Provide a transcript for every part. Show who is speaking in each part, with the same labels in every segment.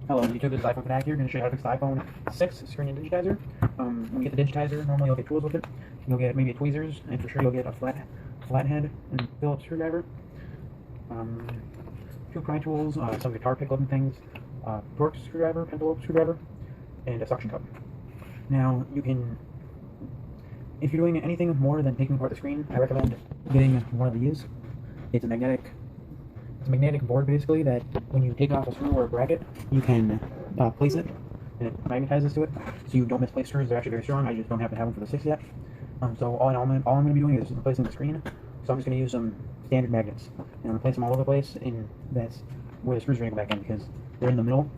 Speaker 1: Hello, YouTube. This is iPhone Fanatic here. Going to show you how to fix the iPhone 6 screen and digitizer. When you get the digitizer, normally you'll get tools with it. You'll get maybe tweezers, and for sure you'll get a flathead and Phillips screwdriver. Two pry tools, some guitar pick looking things, Torx screwdriver, pentalobe screwdriver, and a suction cup. Now you can, if you're doing anything more than taking apart the screen, I recommend getting one of these. It's a magnetic board basically that when you take off a screw or a bracket, you can place it and it magnetizes to it, so you don't misplace screws. They're actually very strong. I just don't happen to have them for the 6 yet. So all I'm going to be doing is replacing the screen. So I'm just going to use some standard magnets and I'm going to place them all over the place, and that's where the screws are going to go back in because they're in the middle.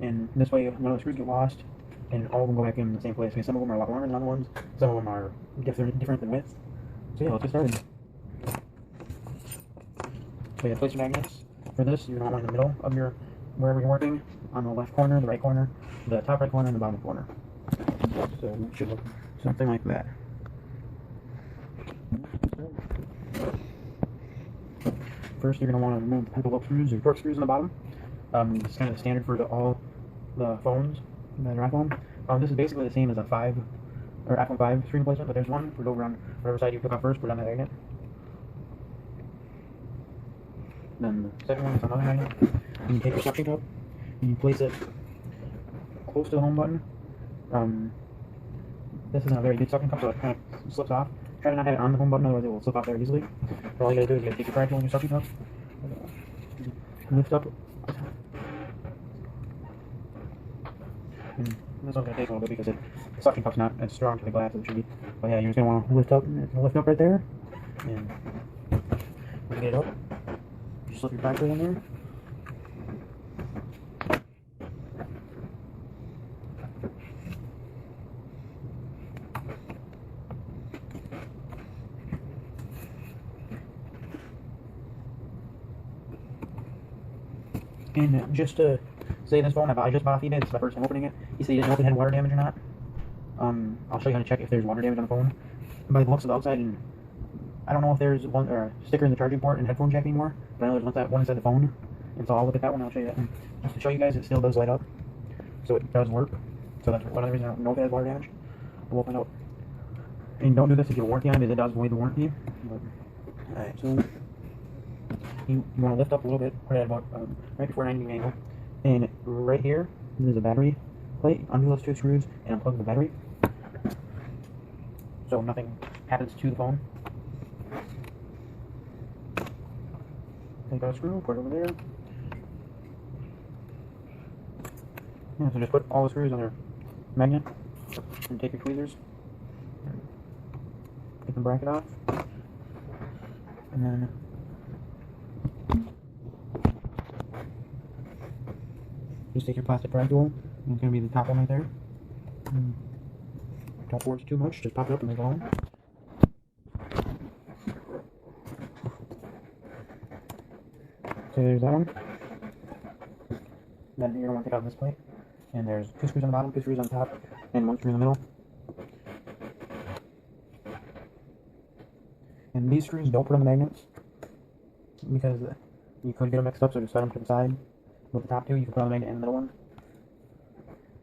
Speaker 1: And this way, none of the screws get lost, and all of them go back in the same place. I mean, some of them are a lot longer than other ones. Some of them are different in width. So yeah, let's get started. So yeah, place your magnets. For this, you want one in the middle of your, wherever you're working, on the left corner, the right corner, the top right corner, and the bottom corner. So it should look something like that. First, you're going to want to remove the pentalobe screws or Torx screws on the bottom. It's kind of the standard for all the phones that are iPhone. This is basically the same as a iPhone 5 screen replacement, but there's one for over on whatever side you pick up first, put it on the magnet. Then the second one is another magnet. And you take your suction cup and you place it close to the home button. This isn't a very good suction cup, so it kind of slips off. Try to not have it on the home button, otherwise it will slip off there easily. But all you gotta do is you gotta take your pry tool and your suction cup, lift up. And this one's gonna take a little bit because the suction cup's not as strong to the glass as it should be. But yeah, you're just gonna want to lift up, and it's gonna lift up right there. And when you get it up, you slip your pry tool in there. And just to say, this phone I just bought off eBay. This is my first time opening it. He said he didn't know if it had water damage or not. I'll show you how to check if there's water damage on the phone by the looks of the outside. And I don't know if there's one or a sticker in the charging port and headphone jack anymore, but I know there's one inside the phone. And so I'll look at that one. I'll show you that. And just to show you guys, it still does light up, so it does work. So that's one of the reasons I don't know if it has water damage. But we'll find out. And don't do this if you have a warranty on it, because it does void the warranty. Alright, so you want to lift up a little bit, put it at about right before 90 degree angle, and right here there's a battery plate. Undo those two screws and unplug the battery so nothing happens to the phone. Take out a screw, put it over there. Yeah, so just put all the screws on their magnet and take your tweezers, get the bracket off, and then just take your plastic pry tool, and it's going to be the top one right there. Don't force too much, just pop it up and leave it alone. So there's that one. Then you're going to want to take out this plate. And there's 2 screws on the bottom, 2 screws on the top, and 1 screw in the middle. And these screws don't put on the magnets, because you could get them mixed up, so just set them to the side. With the top 2, you can put on the magnet and the middle one.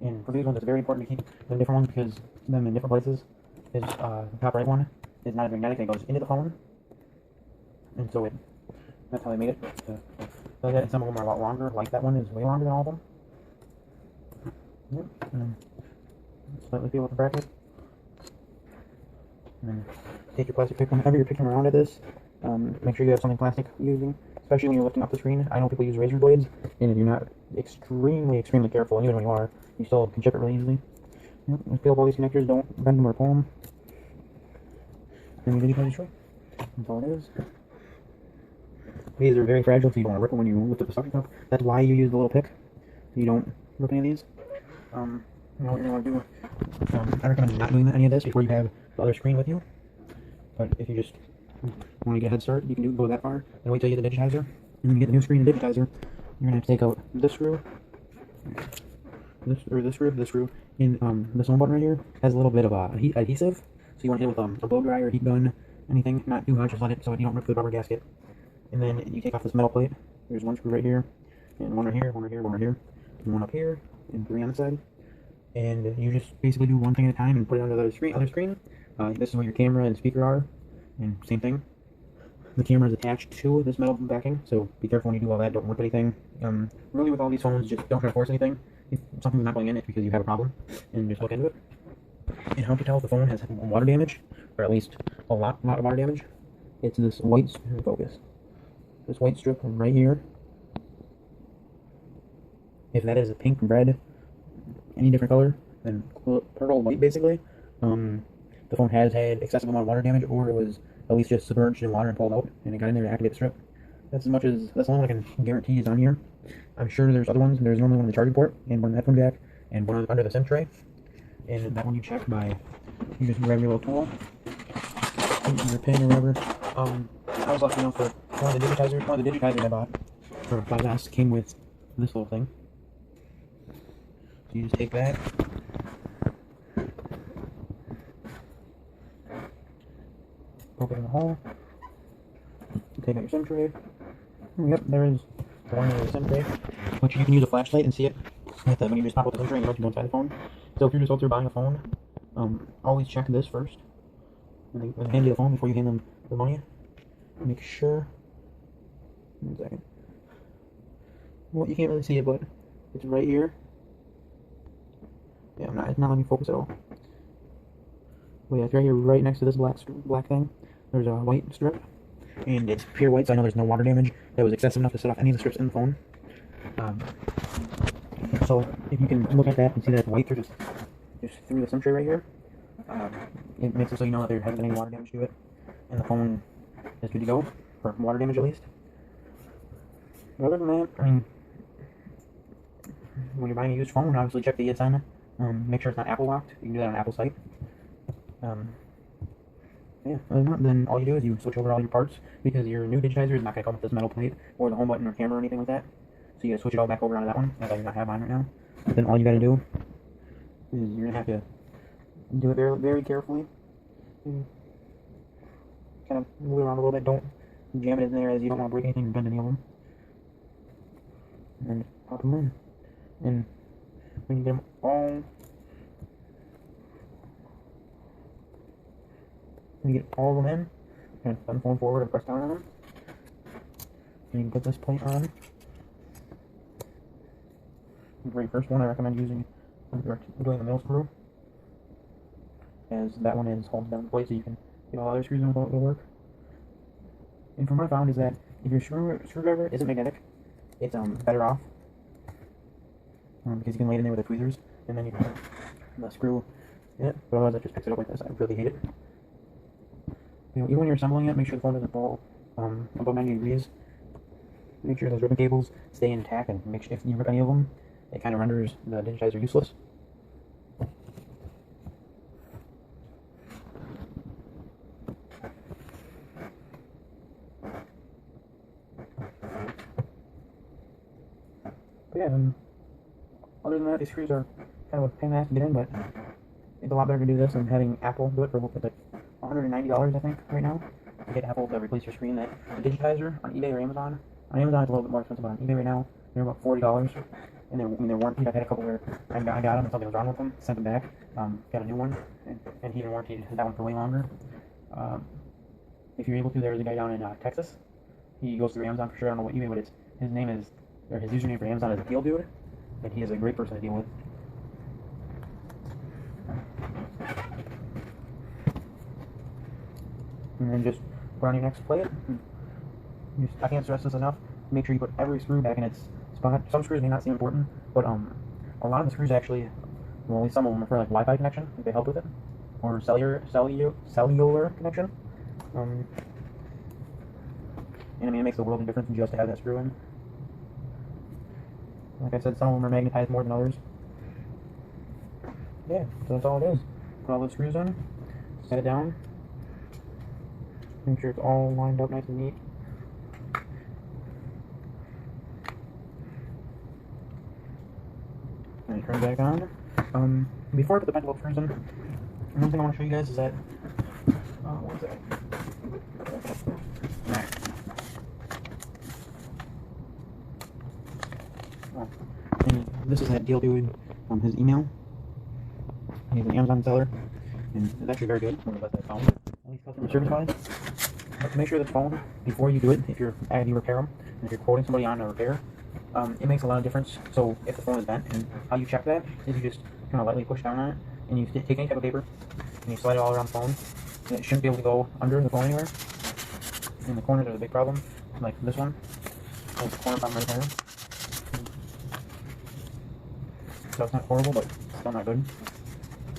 Speaker 1: And for these ones, it's very important to keep the different ones because them in different places. The top right one is not a magnetic, it goes into the phone. And so that's how they made it. So that, and some of them are a lot longer, like that one is way longer than all of them. Yep. And then slightly feel with the bracket. And then take your plastic pick whenever you're picking around at this. Make sure you have something plastic using, especially when you're lifting up the screen. I know people use razor blades, and if you're not extremely careful, even when you are, you still can chip it really easily. Yep, just peel up all these connectors, don't bend them or pull them. And you digitize your tray. That's all it is. These are very fragile, so you don't want to rip them when you lift up the suction cup. That's why you use the little pick, so you don't rip any of these. You know what you're going to want to do. I recommend not doing any of this before you have the other screen with you. But if you just want to get a head start, you can go that far and wait till you get the digitizer. And when you get the new screen and digitizer, you're going to have to take out this screw, this screw, and this one button right here has a little bit of adhesive. So you want to hit it with a blow dryer, heat gun, anything, not too much, just let it so you don't rip the rubber gasket. And then you take off this metal plate. There's one screw right here, and one right here, one right here, one right here, and one up here, and 3 on the side. And you just basically do one thing at a time and put it on the other screen. This is where your camera and speaker are, and same thing. The camera is attached to this metal backing, so be careful when you do all that. Don't rip anything. Really, with all these phones, just don't try to force anything. If something's not going in, it's because you have a problem, and just look into it. And how to tell if the phone has water damage, or at least a lot of water damage? It's this white focus. This white strip right here. If that is a pink, red, any different color than pearl white, basically, the phone has had excessive amount of water damage, or it was at least just submerged in water and pulled out, and it got in there to activate the strip. That's the only one I can guarantee is on here. I'm sure there's other ones. There's normally one in the charging port, and one in the headphone jack, and one under the SIM tray. And that one you check by, you just grab your little tool, your pin or whatever. I was lucky enough for one of the digitizers I bought for 5S came with this little thing. So you just take that, poke it in the hole, take out your SIM tray. Yep, there is one in the SIM tray, which you can use a flashlight and see it when you just pop out the SIM tray and you don't have to go inside the phone. So if you're just out there buying a phone, always check this first, and then hand you the phone before you hand them the money. Make sure. 1 second. Well, you can't really see it, but it's right here. Yeah, it's not letting me focus at all. But yeah, it's right here, right next to this black thing. There's a white strip, and it's pure white, so I know there's no water damage that was excessive enough to set off any of the strips in the phone. So if you can look at that and see that it's white just through the SIM tray right here, it makes it so you know that there hasn't been any water damage to it, and the phone is good to go for water damage at least. But other than that, I mean, when you're buying a used phone, obviously check the assignment. Make sure it's not Apple locked. You can do that on Apple site. Yeah, other than that, then all you do is you switch over all your parts, because your new digitizer is not going to come with this metal plate or the home button or camera or anything like that. So you got to switch it all back over onto that one, as I do not have mine right now. But then all you got to do is you're going to have to do it very, very carefully. Kind of move it around a little bit. Don't jam it in there, as you don't want to break anything or bend any of them. And pop them in. And when you get them all, when you get all of them in, and bend the phone forward and press down on them. And you can put this plate on. The very first one I recommend using when you're doing the middle screw, as that one is holds down the plate so you can get all other screws in without the work. And from what I found is that if your screwdriver isn't magnetic, it's better off, because you can lay it in there with the tweezers, and then you can put the screw in it. But otherwise, it just picks it up like this. I really hate it. You know, even when you're assembling it, make sure the phone doesn't fall above 90 degrees. Make sure those ribbon cables stay intact, and make sure if you rip any of them, it kind of renders the digitizer useless. But yeah, other than that, these screws are kind of a pain in the ass to get in, but it's a lot better to do this than having Apple do it for like $190, I think, right now, to get Apple to replace your screen. That the digitizer on eBay or Amazon. On Amazon, it's a little bit more expensive, but on eBay right now, they're about $40. And they're warranted. I've had a couple where I got them and something was wrong with them, sent them back, got a new one, and he even warranted that one for way longer. If you're able to, there's a guy down in Texas. He goes through Amazon for sure. I don't know what eBay, but his name is, or his username for Amazon is Deal Dude, and he is a great person to deal with. And then just put on your next plate. I can't stress this enough. Make sure you put every screw back in its spot. Some screws may not seem important, but a lot of the screws actually, well, at least some of them are for like Wi-Fi connection, if they help with it, or cellular connection. And I mean, it makes a world of difference just to have that screw in. Like I said, some of them are magnetized more than others. Yeah, so that's all it is. Put all the screws in, set it down, make sure it's all lined up nice and neat. And turn it back on. Before I put the pentalobe screws in, one thing I want to show you guys is that, one second. Alright. And this is that deal dude, his email. He's an Amazon seller, and it's actually very good. I'm gonna let that phone, at least customer service wise. But make sure the phone, before you do it, if you're you repair them, and if you're quoting somebody on a repair, it makes a lot of difference. So if the phone is bent, and how you check that is you just kind of lightly push down on it, and you take any type of paper, and you slide it all around the phone. And it shouldn't be able to go under the phone anywhere. And the corners are the big problem, like this one. There's a corner problem right there. So it's not horrible, but still not good.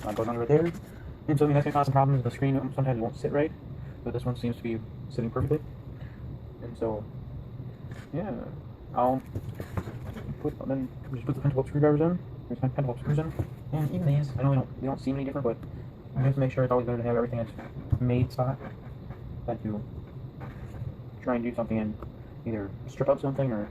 Speaker 1: It goes under right there. And so that's going to cause some problems. The screen sometimes won't sit right, but this one seems to be sitting perfectly. And so, yeah, I'll then just put the pentalobe screwdrivers in. There's my pentalobe screws in. And even these, I know they don't seem any different, but you have to make sure it's always better to have everything in its made spot than to try and do something and either strip out something or.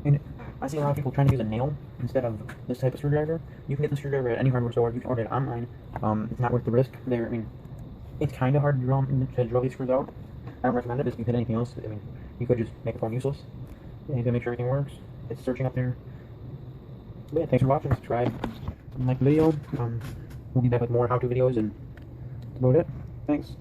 Speaker 1: And I see a lot of people trying to use a nail instead of this type of screwdriver. You can get the screwdriver at any hardware store. You can order it online. It's not worth the risk. I mean, it's kind of hard to drill these screws out. I don't recommend it because if you hit anything else, I mean, you could just make the phone useless. You need to make sure everything works. It's searching up there. But yeah, thanks for watching. Subscribe and like the video. We'll be back with more how-to videos, and that's about it. Thanks.